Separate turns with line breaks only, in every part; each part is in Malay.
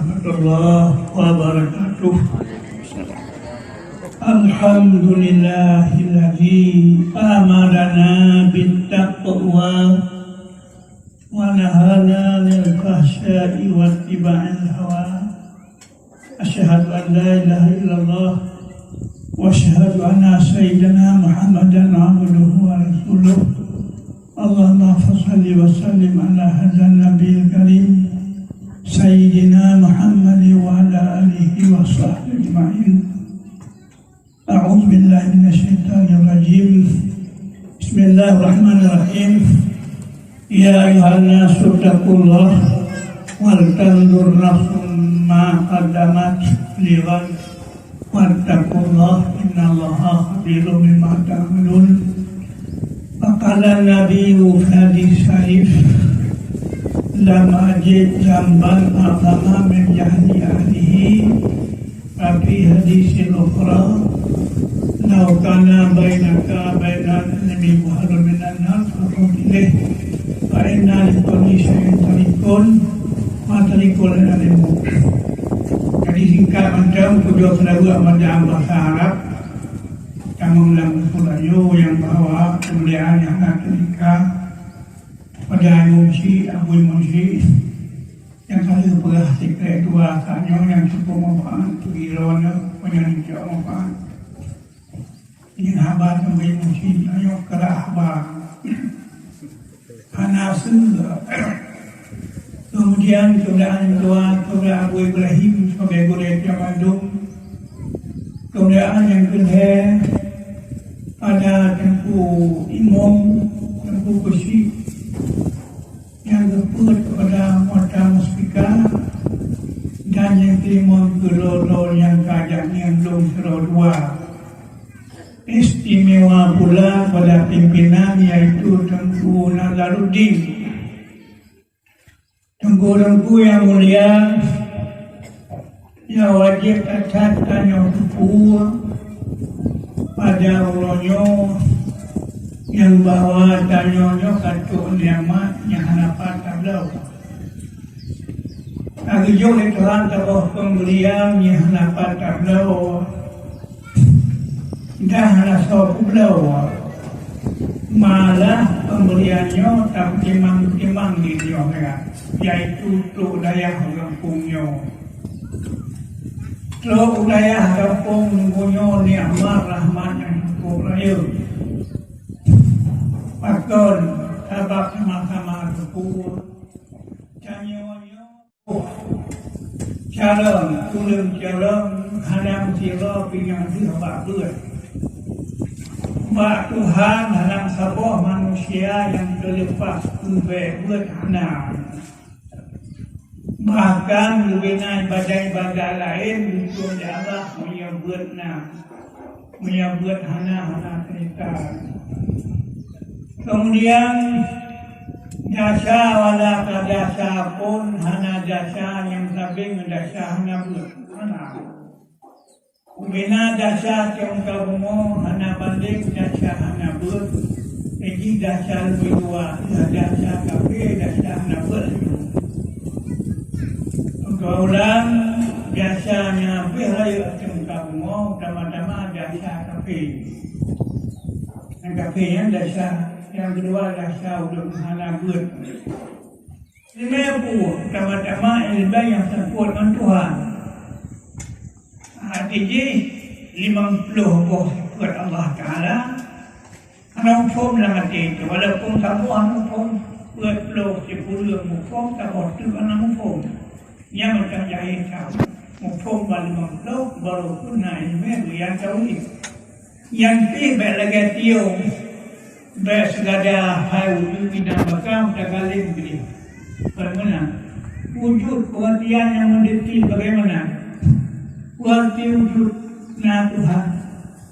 warahmatullahi wabarakatuh. Alhamdulillahilladzi amarana bittaqwa wa nahana anil fahsya'i wattiba'il hawa. Asyhadu an la ilaha illallah wa asyhadu anna sayyidana Muhammadan abduhu wa rasuluh. Allahumma shalli wa sallim ala hadzal nabiyil karim sayyidina Muhammad wa ala alihi wa sahbihi ajma'in. A'udzu billahi minasyaitonir rajim. Bismillahirrahmanirrahim. Ya ayyuhan nasu taqullah wal tanzur nafsum ma qaddamat lighad wattaqullah innallaha khabirum bima ta'malun. Faqala nabiyyu fi hadis syarif lam ajid zamban a'zama min jahli ahlihi wa fi hadisil ukhra law kana bainaka bainal nabi buharun minan nar faqul ilaih fa inna likulli syai'in tariqun wa tariqul ilmu. Jadi singkat macam tujuh selalu amat dalam bahasa Arab Kamu ulang Melayu yang bahawa kemuliaan yang akan ketika pada Munshi, Abu Munshi yang selalu pernah sekret dua kanyo yang cukup manfaat tu irona penyelenggaraan jauh manfaat. Ini habar Abu Munshi ayo kerah habar. Hanasul kemudian kemuliaan kedua kemuliaan Abu Ibrahim sebagai guru Bandung. Kemuliaan yang kedua pada Tengku Imam, Tengku Kursi yang keput kepada Mu'ta Muspika dan yang kelima gelor yang kajak yang belum serah dua. Istimewa pula pada pimpinan iaitu Tengku Nazaruddin. Tengku yang mulia yang wajib atas tanya kupur pada ulonyo yang bawa tanyonyo katuk niamat yang hanapan tablau. Agijo Tuhan tabah pembelian yang hanapan tablau dah rasa kublau. Malah pembeliannya tak timang di dia yaitu tu daya kampungnya. Lo wilayah kampung nunggunya ni'mat rahmat yang cukup raya. Pakon sabak sama-sama cukup. Canyonya calon, tulung calon, hadam sila pingang sihabak duit. Mak Tuhan dalam sebuah manusia yang terlepas buat anak. Bahkan lebih naik badai-badai lain untuk Allah menyebut hana cerita. Kemudian jasa wala jasa pun hana jasa yang sabing jasa hana buat hana. Bina jasa yang kamu hana banding jasa hana buat. Jadi jasa lebih dua jasa kafe jasa hana buat. Kaulang jasanya beraya cengkau mau sama-sama jasa kafe. Yang kafe yang jasa, yang kedua jasa untuk hana buat. Lima pun sama-sama ilmu yang sempurna dengan Tuhan. Artinya 50 buah sifat Allah Taala. Anak pun dalam hati itu, walaupun kamu anak pun buat puluh 10 mufum tak boleh anak mufum. Yang macam jahit tahu mufum baru pun naik yang tahu ni yang tiba lagi tiup bersegada hai wujud tidak bakal tergalin beri bagaimana wujud pengertian yang mendetil bagaimana wujud na Tuhan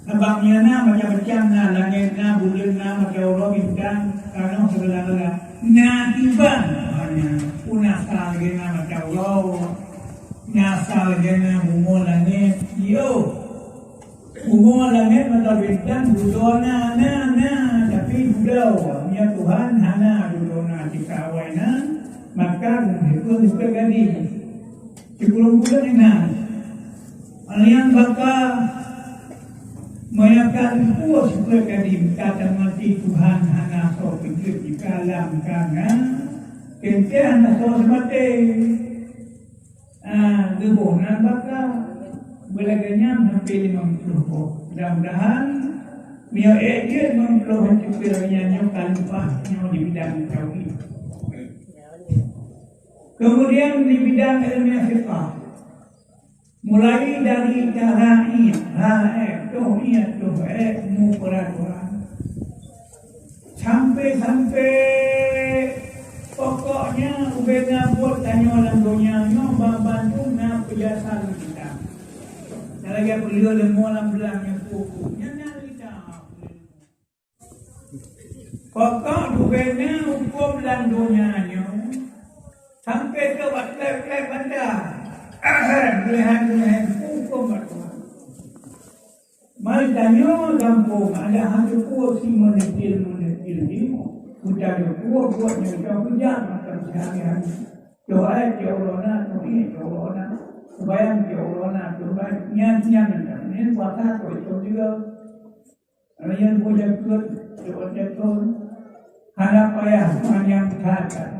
sebabnya na macam-macam na langit na bulan na macam Allah bintang karena segala-gala na tiba hanya unasa lagi na macam Allah nasa lagi na bungo langit yo bungo langit macam bintang budona na tapi budau ya Tuhan hana budona dikawai na maka itu juga gadi 10 bulan ini. Alian bakal meyakan puas berkadim kata mati Tuhan hana so pikir di kalam kana kente hana so semate gebonan bakal belaganya sampai 50 mudah-mudahan mio dia 50 cipiranya nyokan pahnya di bidang tauhid. Kemudian di bidang ilmiah fiqh mulai dari cara mu peraturan sampai pokoknya ubena buat tanya orang dunia bantu na penjelasan kita. Lagi perlu lemu dalam belakangnya bukunya kita. Pokok ubena hukum dalam dunia sampai ke waktu bandar. Lihat hukum berkuat. Mari tanya kampung ada hantu kuat si menetil ni. Ujar kuat buatnya jauh hujan macam sehari-hari. Doa Corona tu ni Corona. Bayang Corona tu nyan ni puasa tu juga. Yang punya kuat tu harap payah panjang kata.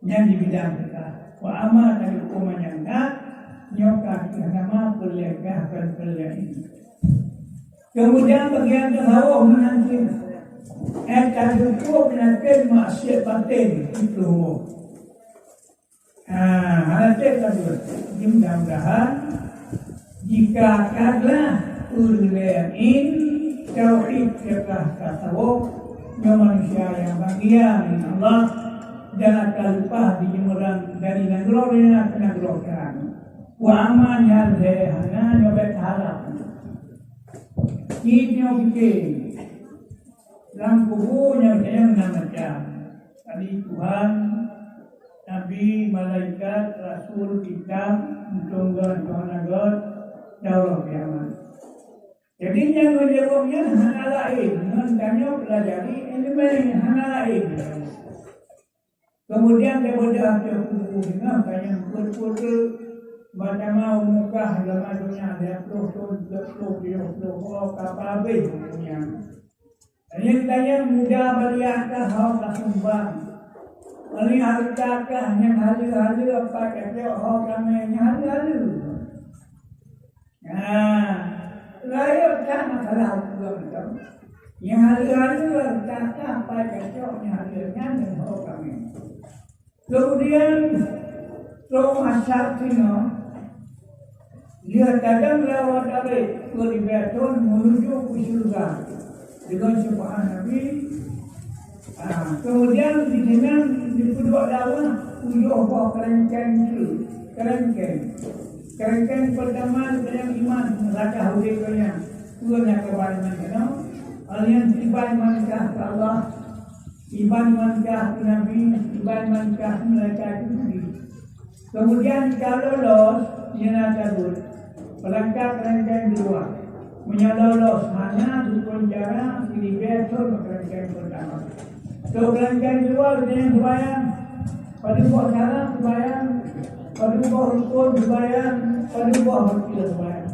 Yang di bidang kita. Wa amal dari hukuman yang tak nyokak nama perlegahkan ini. Kemudian bagian tasawuf menanti cukup menanti maksiat batin itu. Hati tadi mudah-mudahan jika kaglah ulil tauhid serta tasawuf manusia yang bahagia dengan Allah. Jangan lupa dijemurang dari negara ke negara kerana. Wa aman yang sehana nyobet halap. Kita fikir dalam kubunya saya menamakan tadi Tuhan, Nabi, Malaikat, Rasul, Kitab, Tunggal, Tuhan, Daulah Kiamat. Jadi yang menjawabnya hana lain. Tanya pelajari elemen hana lain. Kemudian dia berdoa buku dengan banyak betul-betul macam mau muka dalam dunia dia betul kapal punya. Ini tanya muda beriakah hak sumbang. Ini hartakah yang halu-halu apa kata hak kami yang halu-halu. Layak kan masalah hukum. Yang halu-halu kata apa kata yang halu-halu dan hak kami. Kemudian Roh Asyafino dia kadang lewat dari kelibatun menuju ke surga dengan syafaat Nabi. Kemudian di sini di kedua dakwah tujuh buah kerangkeng pertama dengan iman raka hudiknya tuanya kebarangan alian tiba imankah ke Allah, iman mankah Nabi, iman mankah mereka itu. Kemudian kalau lolos, ia cabut. Pelangkah kerangkeng dua. Menyalolos hanya di penjara, di betul kerangkeng pertama. So kerangkeng dua dengan sembahyang, pada buah salam sembahyang, pada buah rukun sembahyang, pada buah hortil sembahyang.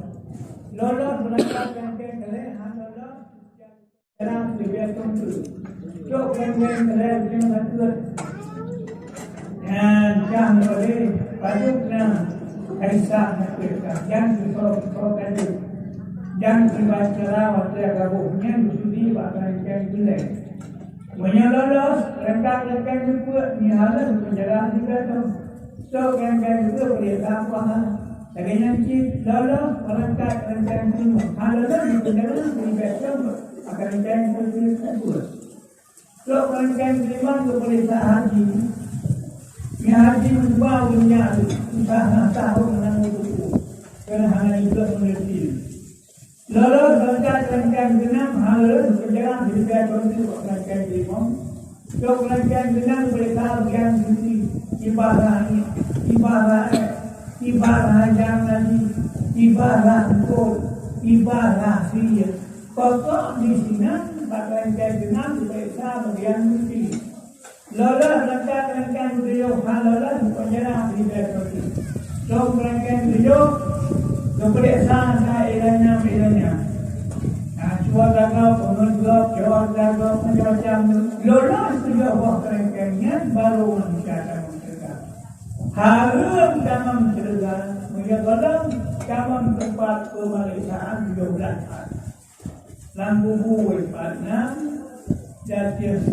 Lolos pelangkah kerangkeng kalian, lolos kerang di betul tu. So kerangkeng kalian dengan satu. Dan jangan boleh paduknya kaisah mereka. Jangan disokong itu. Jangan dibaca lawat dia gabungnya disudi bahkan yang jelek. Menyalolos rengkak-rengkak juga nihala penjara juga tu. So rengkak juga boleh apa? Lagi yang cip lolos rengkak-rengkak itu. Halolos di penjara dibetul akan rengkak itu terus. So rengkak lima tu boleh haji. Yang haji menjual dunia usaha tahun menanggung buku kerana hanya itu mengerti. Lalu rangkaian genap halus berjalan di dekat rangkaian lima. So rangkaian genap boleh tahu yang suci ibadah yang lagi ibadah kod ibadah sihir. Pokok di sini rangkaian genap boleh tahu yang suci. Lolos rangkaian beliau halolos penjara di Bethlehem. So mereka hidup keperdeksaan ilahnya. Suara kau, pengelup, jawab kau, macam-macam lolos juga buah kerengkengnya baru manusia akan menceritakan. Harum dalam menceritakan, menjaga dalam tempat pemeriksaan 12 lampu buih padam, jatian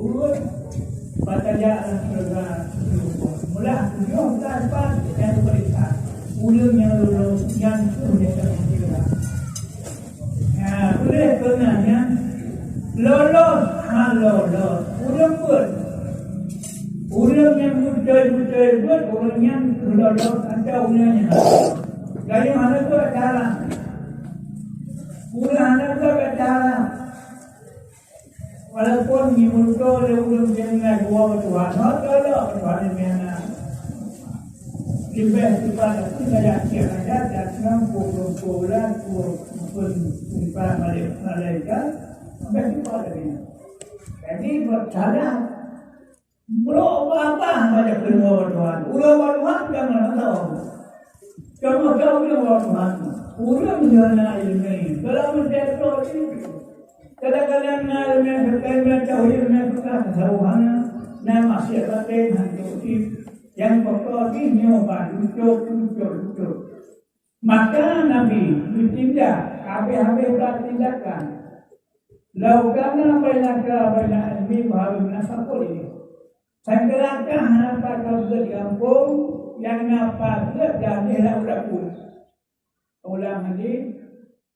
buih, batalya menceritakan mula 17 yang pemeriksaan. Ulang yang lulus, yang sudah menceritakan. Boleh kenanya lolos, lolos. Ulang yang betul buat orang yang lolos ada ulangnya. Gaya mana tu cara? Ulang mana tu cara? Walaupun di muka ulang jangan dua bertuan, kalau bertuan ini mana? Ibas kepada tidak ada dan pulang pun para malaikat bagi pada dia. Jadi bercanda bro apa banyak kedua bertuan. Ulang bertuan jangan tahu. Kamu tahu ulang bertuan. Ulang jangan ini. Kalau menjadi ini, kadang-kadang ilmu berkaitan jauhnya kita tahuana nama siapa yang yang pokok ini nyoba lucu. Maka Nabi bertindak, habis tindakan. Lakukan banyak ilmi bahawa nasabul ini. Segerakan apa kau di kampung yang apa dan dia udah pun. Ulang lagi,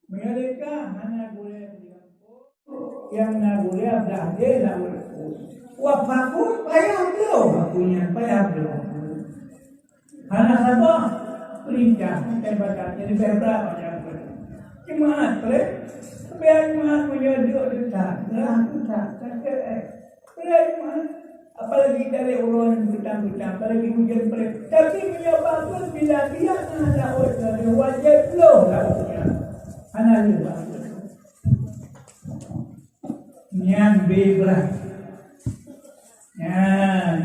mereka hanya boleh di kampung yang nak boleh dah dia udah pun. Wapapun payah belum, punya payah belum. Hanya satu perintah tembakan jadi berapa macam tu. Cuma biar cuma menyeduk dekat, apalagi dari orang hutang-hutang, apalagi hujan pelik. Tapi menyebab tu bila dia ada orang wajib belum lakunya. Hanya lupa. Yang bebas.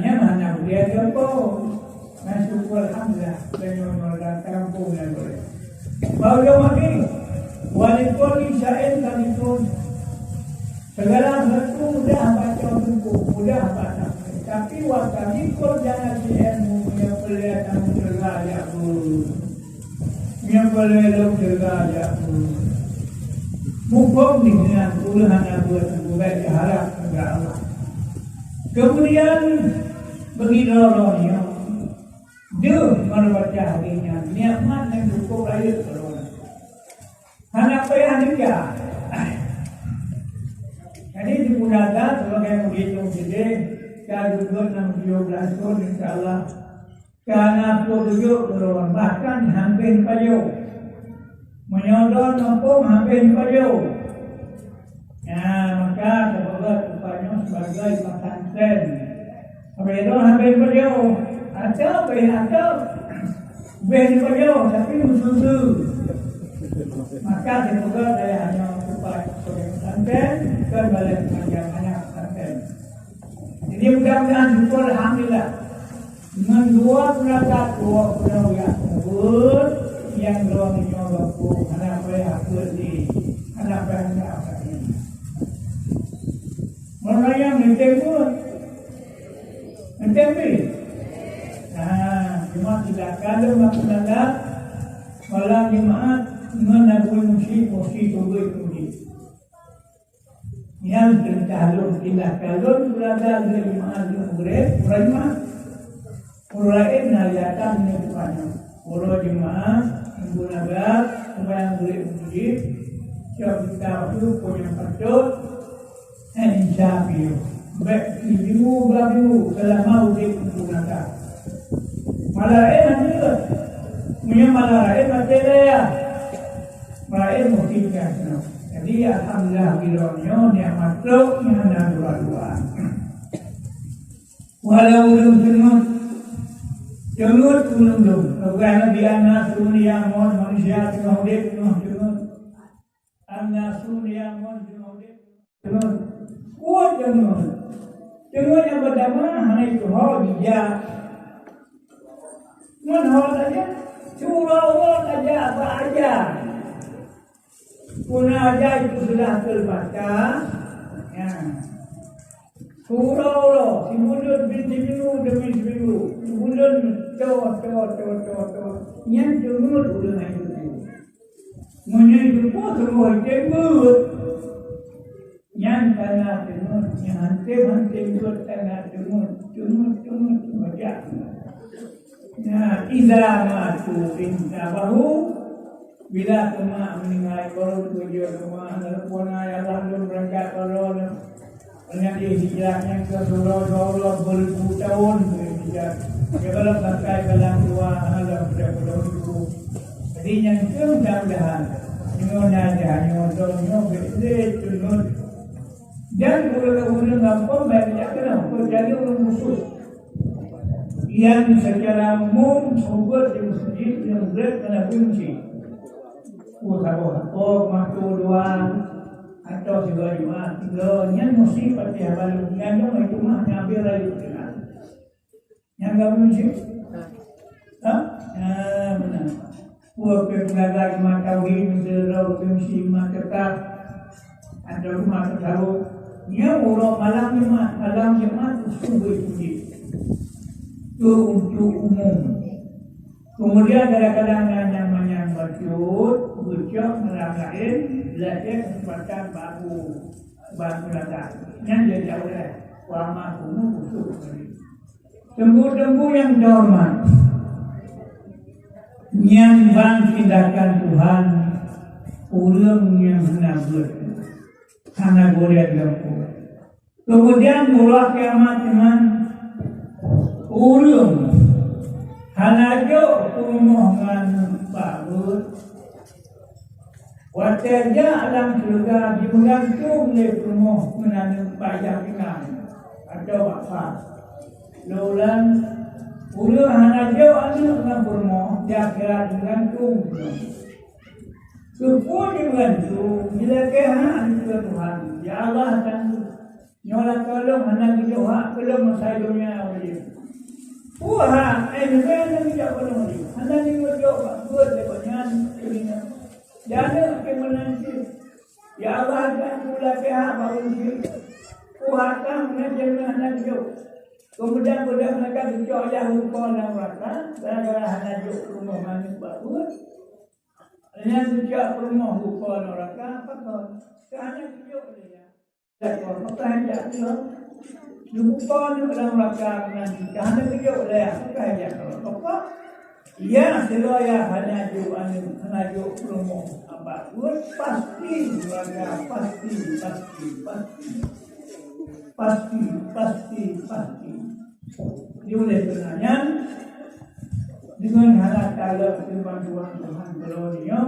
Yang mana dia jemput. Syukur alhamdulillah dengan kampung yang boleh. Bahagia lagi, walaupun Israel kami pun segala sesuatu mudah baca buku, mudah baca. Tapi waktu pun jangan ilmu yang pelihara tergajak pun, yang pelihara tergajak pun. Mumpung dengan puluhan buat baik harap kepada Allah. Kemudian begitu orangnya. Dia membaca harinya nikmat yang cukup raya corona. Anak payah dia. Jadi dimudahkan sebagai menghitung jadi kalau 16 tahun insyaAllah karena 27 corona bahkan hampir payu menyodor nampung hampir payu. Maka semoga rupanya sebagai pesantren hampir payu. Atau ben payo tapi musuh. Maka semoga saya hanya upaya pesantren dan balik panjangnya pesantren. Jadi mudah-mudahan syukur alhamdulillah dengan dua pulau yang belum menyobaku anak saya berdiri anak saya ini. Mana yang mentemui jemaat tidak kalau maksudnya malam jemaat menabur musik tubuh musik yang tercalon tidak calon berada di jemaat yang berat mulai naliatan depannya pura jemaat menggunakan sembahyang musik siap kita itu punya patut insyaAllah baik ibu babu selama udah menggunakan malain juga, punya malain material, malain motifnya. Jadi alhamdulillah bilangnya dia makhluk yang ada dua-dua. Walau belum jenggot belum, karena dia nasunia mon manusia tengah jenggot, nasunia mon jenggot, kuat jenggot yang pertama hanya itu dia. Menhol saja, surau saja apa aja. Pun aja itu sudah terbaca. Ya. Surau lo, si mulut seminggu demi seminggu, mulut cowok. Yang jemur udah naik itu. Menyebut semua jemur. Yang tanah jemur, yang hantar jemur tanah jemur baca. Nah, iza matu inta bahu bila kema meninggal baru tujuh kema telepona ya lalu berangkat kalau dengan hijrahnya ke surau beribu tahun hijrah. Dia kalau pakai dalam dua alam berpuluh ribu. Jadi yang itu mudah-mudahan nyon aja nyon betul nyon. Dan orang gampang banyak kenapa jadi orang khusus yang secara umum sumber di masjid yang berat kena kunci. Matu doang atau segala jemaah tiganya mesti pasti habal yang itu mah nyambil lagi kan. Yang enggak kunci. Benar. Buat pengajar jemaah tauhid serau kunci mata ada rumah tahu. Nya malam jemaah sumber kunci. Itu untuk umum. Kemudian kadang-kadang namanya bercut, meragain, belajar kesempatan baku latar. Yang dia jauh dah, wama kumu busuk. Tembu-tembu yang dorman, yang bang tindakan Tuhan, ulang yang hendak karena goliat lempu. Kemudian mulai kiamat teman. Urung hanajo umuman bagus wajarnya alam surga digantung oleh rumah menanam payah pinang atau apa lolan urung hanajo anu dengan rumah dia kira digantung sepuluh digantung bila kehan ke Tuhan ya Allah akan nyolak tolong anak kita belum masa dunia oleh wah, mana tidak boleh mati. Anda ni berjawab, buat lepas ini. Jangan kemenangan. Ya Allah akan pula keha baru ni. Wah, kan menjadi anak jauh. Kemudian mereka berjawab yang hukum dan rata. Gara-gara anak jauh rumah manis bagus. Yang berjawab rumah hukum dan rata. Apa kau? Anak jauh dia. Dan orang pertanyaan jauh. Lupa ni dalam rangka nanti kerana dia oleh apa yang apa ya selaya hanya promo apa pasti rangka pasti dia oleh sebenarnya dengan hanya kalau bantuan Tuhan kalau dia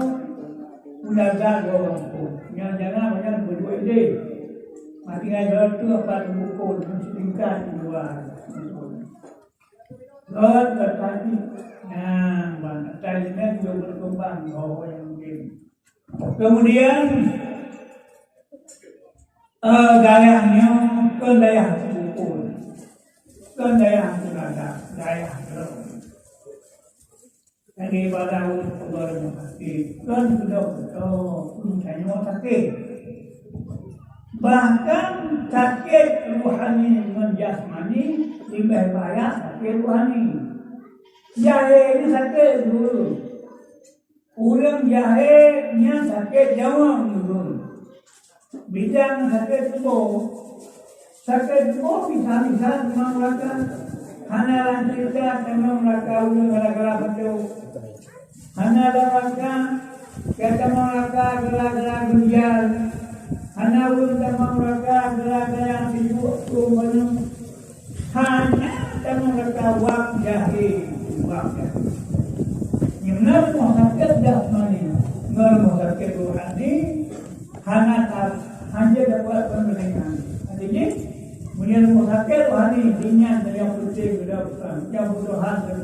sudah ada orang pun jangan banyak berdua ide. Mati ngajar tu apa buku tingkat dua. God berkati. Nah, tadinya juga berkembang bahwa yang mungkin. Kemudian gayanya daya buku, daya ada, daya terus. Jadi pada untuk bermukti, sudah punya sakit. Bahkan sakit rohani dengan jasmani lebih banyak sakit rohani. Jahe ini sakit dulu. Orang jahenya sakit jawang dulu. Bidang sakit tubuh. Sakit tubuh bisa memang mereka. Hanya lanjutkan memang mereka ulang gara-gara betul. Hanya mereka kata mereka gara-gara gunjal. Hanya untuk mereka gerak-gerak sibuk menung hanya dengan mereka wak jahil. Yang mau sakit jasmani, mau sakit rohani, hanya dapat pemberian. Artinya, kemudian mau sakit rohani, dinyat yang putih berdapat, yang butuh hasil.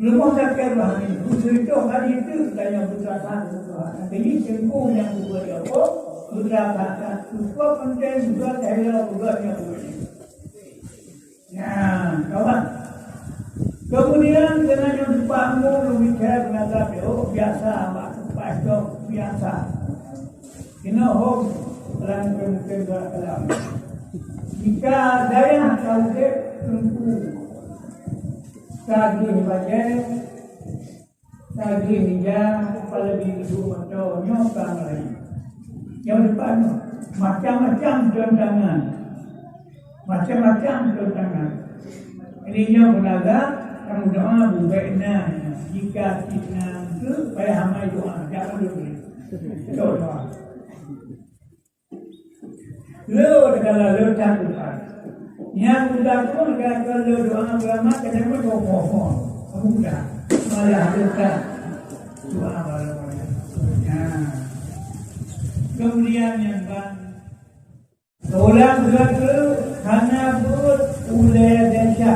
Mau sakit rohani, usul itu hari itu yang butuh hasil. Artinya, sengkuh yang butuh apa? Sudah kata, sudah penting, sudah cahaya, sudah yang boleh. Nah, kawan, Kemudian dengan yang dipanggul lebih care menghadapi biasa waktu pasok biasa. Kena hok dalam kebetulan. Jika daya kau tentu tadi bagian tadi dia kepala biru atau nyokang lagi. Yang depan macam-macam tantangan, Ini yang berlaga kamu doa bubaina. Jika kita itu payah hamai doa jangan dulu. Doa. Lo kalau lo cakupan. Yang mudah pun kalau doa ulama kenapa doa mudah. Malah kita doa ulama. Kemudian yang orang berkata hanya buat ulaya desa.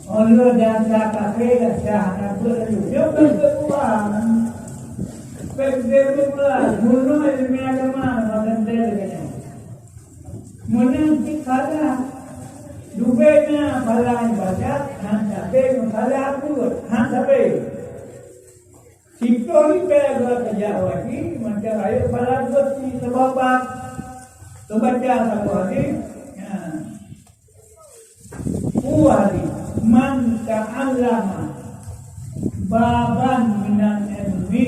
Allah desa kafe desa hanya buat dia berbuat. Berbuat guru ilmu agama macam dia. Menanti kala dubena balai baca hanya be kala buat hanya be. Sikori pera kerja lagi macam ayo balai buat sebab baca satu hari. Wali man ta'allama baban minan ilmi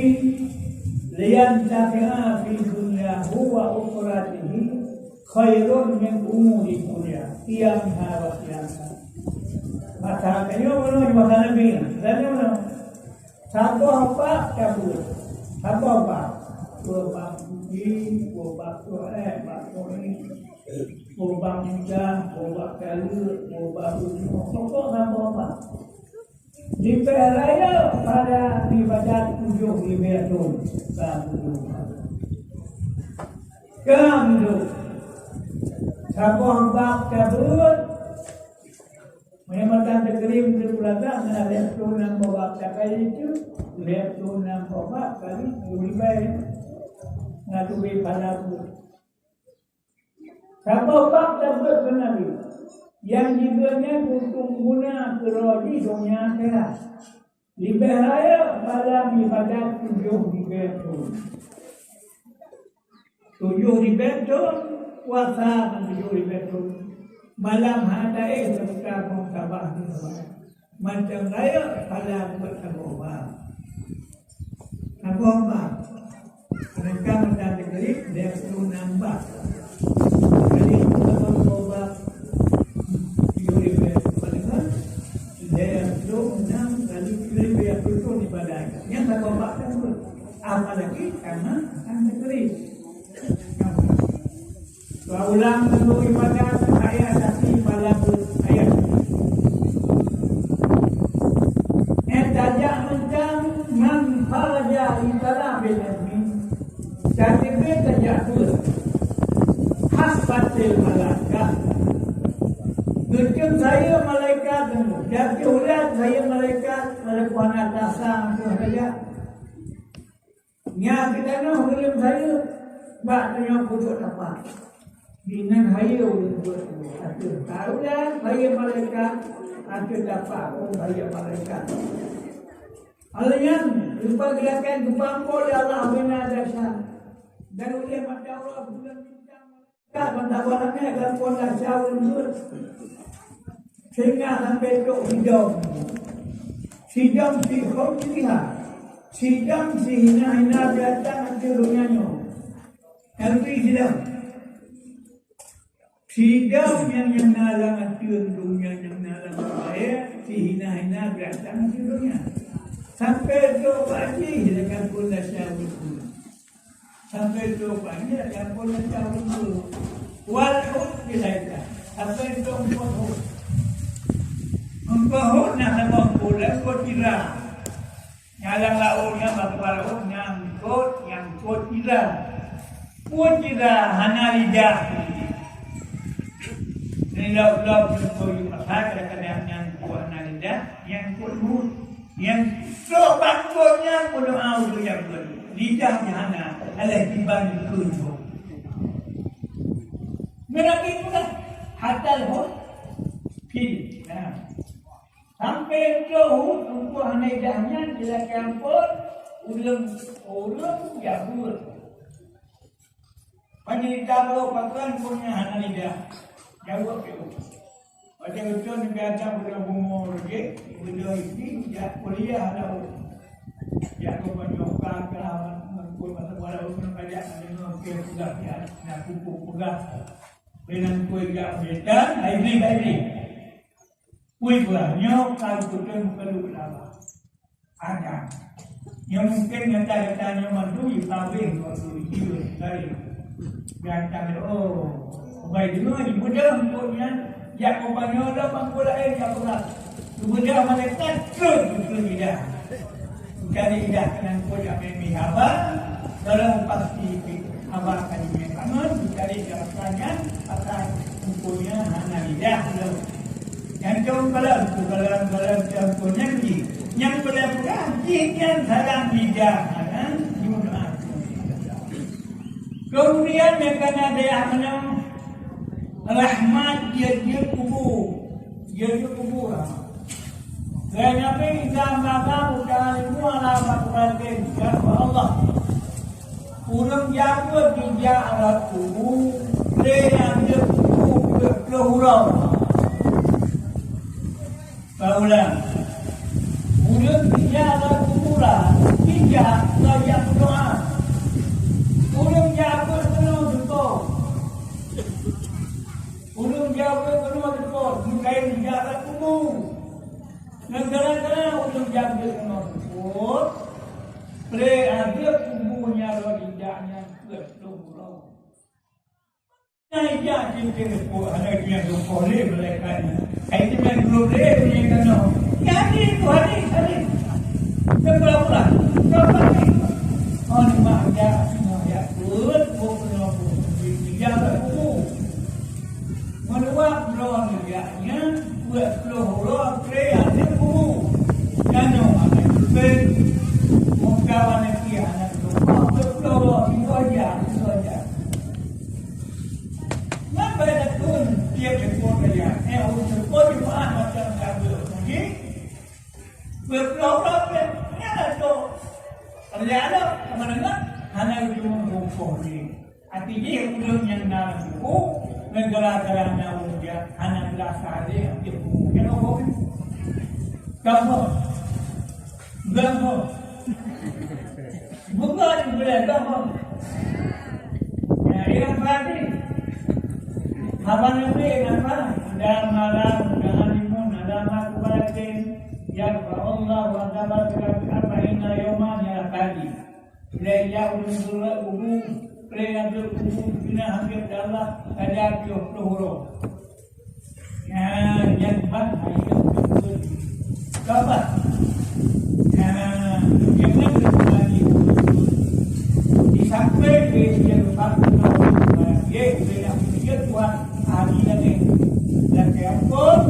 liyantafi'a fi dunyahu wa ukhratihi khairun min umuri dunya qiyamha wa qiyamha. Maka kayo mana di masa Nabi dan mana satu apa kabur satu apa dua puji dua ini dua muda dua kalu dua ujung pokok apa di peraya pada ibadat 7 tahun kamu sabah bab kabur menyamakan tegrim terpulata dengan lepton yang bawa cakai itu lepton yang bawa kali lebih baik ngatui padaku sabah bab kabur benabi yang jiganya untuk guna kerodi dunia akhirat lebih raya pada ibadat 7 tahun 7 tahun puasa 7 tahun malam hadai serta mutabah macam raya pada bertabah mereka macam negeri dia perlu nambah jadi bertabah dia perlu 6 kali lebih perlu ibadah yang bertabah kan apalagi karena negeri ulang tentu ibadah ayat tapi pada ayat tajak macam man faraja itara bilmi jadi tajak tu hasbatil malaikat Nujum saya malaikat jadi ulat saya malaikat melakukan atasan tu saja nya kita nak hukum saya baknya putus apa dengan hayu atur tahulah hayu malaikat atur dapat hayu malaikat alanya lupa gerakan kepangkol Allah bina dasar dan oleh mata Allah bulan bintang malaikat bantawannya agar pola jauh lembut sehingga sampai ke hidung sidang si khawtiha sidang si hina-hina datang ke dunianya nanti sidang yang nalang atun dunia yang nalang saya si hina-hina datang ke dunia sampai tu pagi dengan pula syawal sampai tu pagi dengan pula syawal walhud bilaita sampai tu Engkau nak sama pula kau kira nyalang lauknya bakal yang kau kira hana lidah ni lauk kau pasal kadang-kadang yang kuat hana lidah yang kuat mulut yang sebabnya kau doa tu yang lidah hana alah tiban kunjung mereka pula hatal hot pilih Sama Petroh perempuan hanidahnya bila campur ulung jabur. Pani tahu pakan punya hanidah jawab itu. Macam itu ni biasa budak umur je, budak ini dia kuliah dah. Dia tu banyak kawan pun masa bola umur banyak dengan ke pegah dia nak kupu pegah. Dengan kuih gak betan, baik. Kuih pula, nyok kalau kita perlu lama. Ada. Yang mungkin kata-katanya mantu dipawin waktu itu dari. Dan kata baik dulu ni mudah untuknya. Ya kompanya ada bangku lain yang pernah. Mudah malaikat ke tidak. Jadi tidak dengan kuih memi abang. Dalam pasti abang akan dimengaman. Jadi jawabannya akan kumpulnya hanya lidah. Yang kalam campurnya ni. Yang pula jika salam lidah Jumat. Kemudian mereka ada yang menang rahmat dia kubur. Dan Nabi Muhammad sallallahu alaihi wasallam Allah. Urang jaga dia arah kubur, dia dia kubur ke hurau. Paulah, urang dia arah kuburan, dia layak doa. Urang jaga penuh betul. Urang jaga penuh betul. Bukan dia arah kubur. Negara-negara urang jaga penuh betul. Pre ada kubuhnya rodidahnya ke hurau. Naiknya cinta ku anak dia boleh mereka. Itu yang boleh mereka no. Jadi hari. Seberapa? Oh ni mak dia semua ya. Bukan dia aku. Menuak drone dia nya buat hurau pre ada kubuh. Jangan ada kawan lagi anak tu, betul itu aja. Nampak dah tu dia berkuat dia. Berkuat di mana macam tu, okey? Betul ni ada tu. Ada mana hanya cuma berkuat ni. Arti dia belum yang nak buku, negara-negara nak dia hanya berasa dia buku. Kenapa? Kamu. Bukan boleh kamu. Yang tadi, abang Nabi apa? Dan malam dengan imun ada makbaratin yang Allah wa taala berkata inna yawman ya tadi. Leya ulul ubu, leya ubu bina hampir Allah ada 20 huruf. Yang mana itu? Kapan? Yang mana? Sampai dia lupa dia Tuhan ahli lagi dan keempur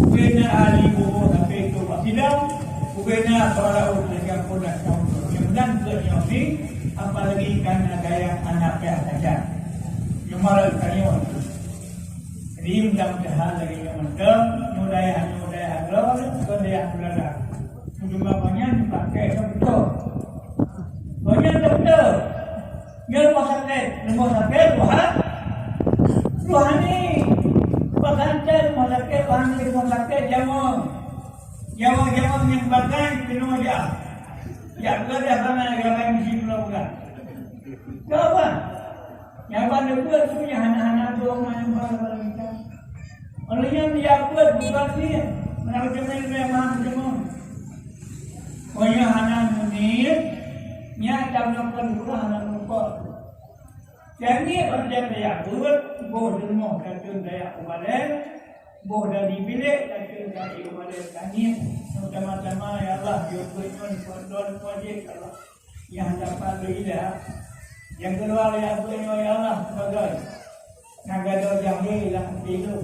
bukannya ahli buku tapi itu wasilah bukannya para ulama yang pernah yang dan ini apalagi karena gaya anaknya saja yang malah kanyol jadi mudah-mudahan lagi yang mendem mudah-mudahan berada cuma banyak dipakai betul banyak dokter yang rumah sakit Tuhan ni pakantar rumah sakit jangan yang bagai penuh aja ya kerja sama yang mesti pula apa yang pada buat punya anak-anak doang yang barang kita oleh yang dia buat bukan dia menurut memang semua banyak anak munir nya jam 6 anak lupa. Jadi orang dia buat boh demo kata daya ubalen, boh dari bilik kata dari ubalen tani sama-sama ya Allah yo kunyon kodon wajib Allah yang dapat lidah. Yang kedua ya kunyon ya Allah sebagai nagado jahil lah itu.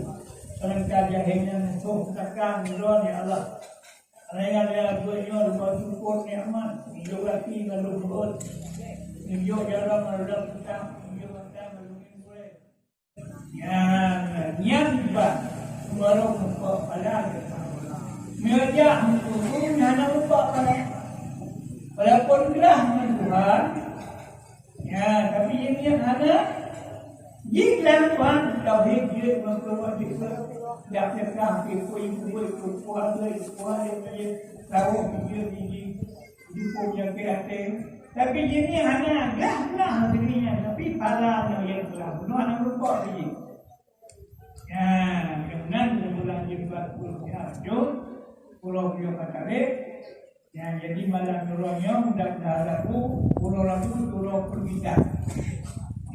Orang jahilnya itu takkan don ya Allah. Mereka dia kunyon bersyukur nikmat juga tinggal luhur. Iyo jalan merudak kita, iyo kita melukis boleh. Yang ba, baru muka pada kita. mengajak untuk hanya lupa walaupun gerah dengan Tuhan. Ya, tapi ini hanya jiklah Tuhan tauhid dia memperbuat kita dapat kafir kuih tahu dia punya kreatif. Tapi ini hanya gerah dirinya, tapi para yang telah bunuh hanya lupa lagi. Ya, dengan bulan Jilbab Pulau Rio Katarik. Ya, jadi malam nurunnya mudah-mudahan pulau lalu pulau pergikat.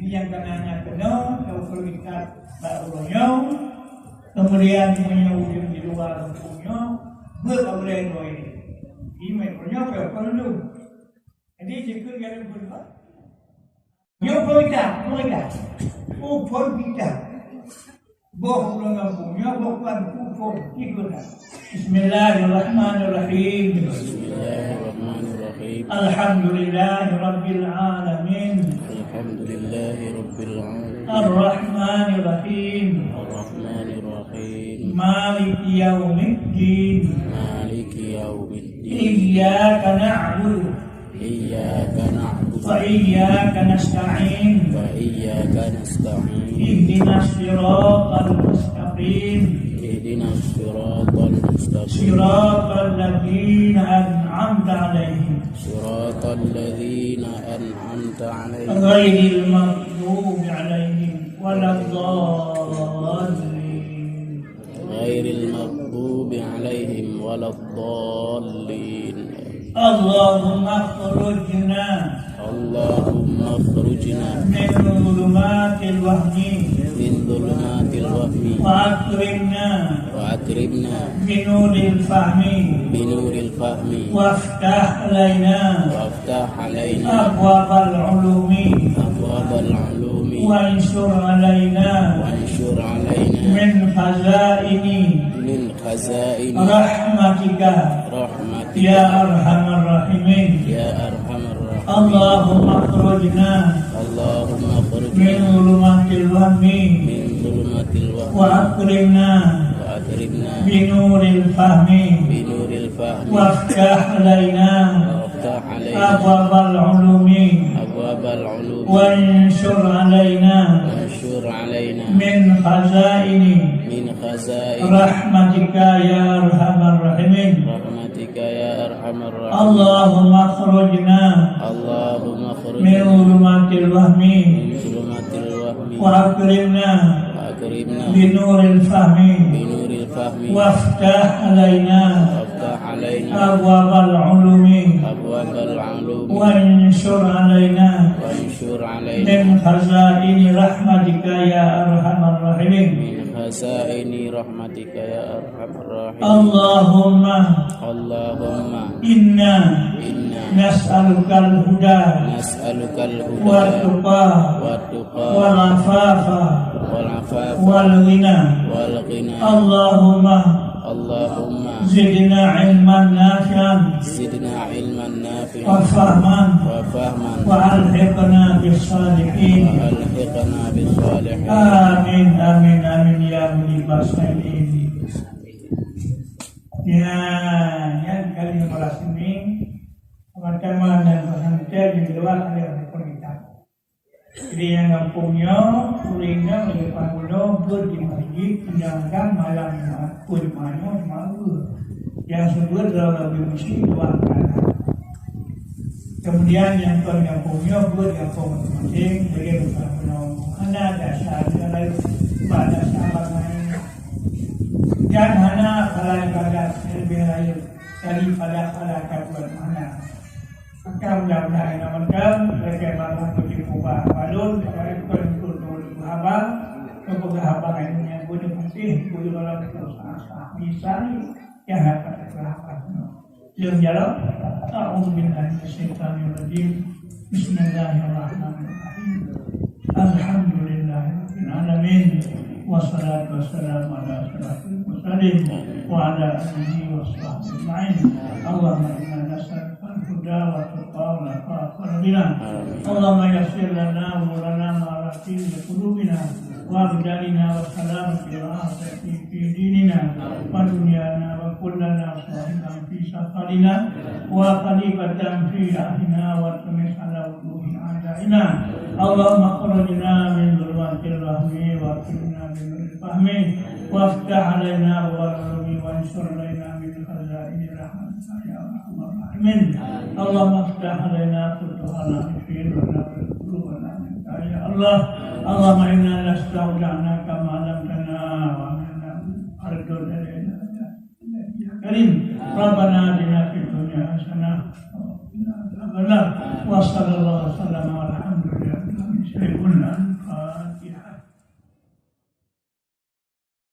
Ini yang kanannya penuh, pulau pergikat barunya. Kemudian punya ujung di luar punya berapa ini. Ini punya perlu. Jadi jika kita berbuat, yo pergikat, pergikat. Boh dengan punya bukan kufur ikutlah. Bismillahirrahmanirrahim.
Bismillahirrahmanirrahim.
Alhamdulillahirabbil alamin.
Alhamdulillahirabbil alamin.
Arrahmanirrahim.
Arrahmanirrahim.
Maliki yaumiddin.
Maliki yaumiddin.
Iyyaka na'budu.
Iyyaka na'budu.
Wa iyyaka nasta'in.
Wa iyyaka nasta'in.
Ihdinas siratal mustaqim.
Ihdinas siratal mustaqim.
Siratal ladzina an'amta 'alaihim.
Siratal ladzina an'amta 'alaihim.
Ghairil maghdubi 'alaihim waladdallin.
Ghairil maghdubi 'alaihim waladdallin.
Allahumma akhrujna
Allahumma akhrujna
min dhulumatil wahmi
min dhulumatil wahmi
wa
akrimna
binuril fahmi
binuril fahmi
waftah alaina
waftah alaina
abwabal ulumi
abwabal ulumi
wanshur alaina min khazaini rahmatika ya arhamar rahimin.
ya arhamar rahimin.
Allahumma akhrujna min dhulumatil wahmi wa akrimna binuril fahmi waftah alaina abwabal ulumi wanshur alaina min khazaini rahmatika ya arhamar rahimin. Allahumma akhrujna min dhulumatil wahmi wa akrimna binuril fahmi waftah alaina abwabal ulumi wanshur alaina min khazaini rahmatika ya arhamar rahimin. Allahumma inna nas'alukal huda wa tuqa wal afafa wal ghina. Allahumma zidna ilman nafi'an wa fahman wa alhiqna bis salihin. Amin amin amin ya mujibas salihin. Ya, yang kali malas ini teman-teman dan pesantren di luar ada permintaan. Jadi yang punya kuliner di depan gunung di masjid tinggalkan malam pun malu yang sebut lebih mesti doakan. Kemudian yang punya buat yang masing-masing bagi depan gunung anda dasar lain pada sahabat lain. Dan hana pada lebih lain daripada buat mana. Maka mudah-mudahan amalkan mereka malah berjumpa balon dari penuntut sahabat keberhabahan yang boleh masih boleh dalam usaha bisa yang dapat berhabat. Yang jalan a'udzubillahi minasyaitonir rajim. Bismillahirrahmanirrahim. Alhamdulillahirabbil alamin. Wassalatu wassalamu ala asyrafil mursalin wa ala alihi washabbihi ajma'in. Allahumma inna nas'aluka al-huda الهدى والتقى والعفاف والغنى اللهم يسر لنا امورنا مع رحيم قلوبنا وابداننا والسلامة والعافية في ديننا ودنيانا وكلنا صاحبا في سفرنا وخليفة في أهلنا والتمس على وجوه أعدائنا اللهم اخرجنا من ظلمات الوهم واكرمنا بنور الفهم وافتح علينا أبواب العلوم وانشر علينا من خزائن رحمتك يا أرحم الراحمين اللهم افتح علينا فتوح العارفين ونور قلوبنا منك يا الله اللهم إنا نستودعناك ما علمتنا ومنا أرجو إلينا يا كريم ربنا آتنا في الدنيا حسنة وصلى الله وسلم على الحمد لله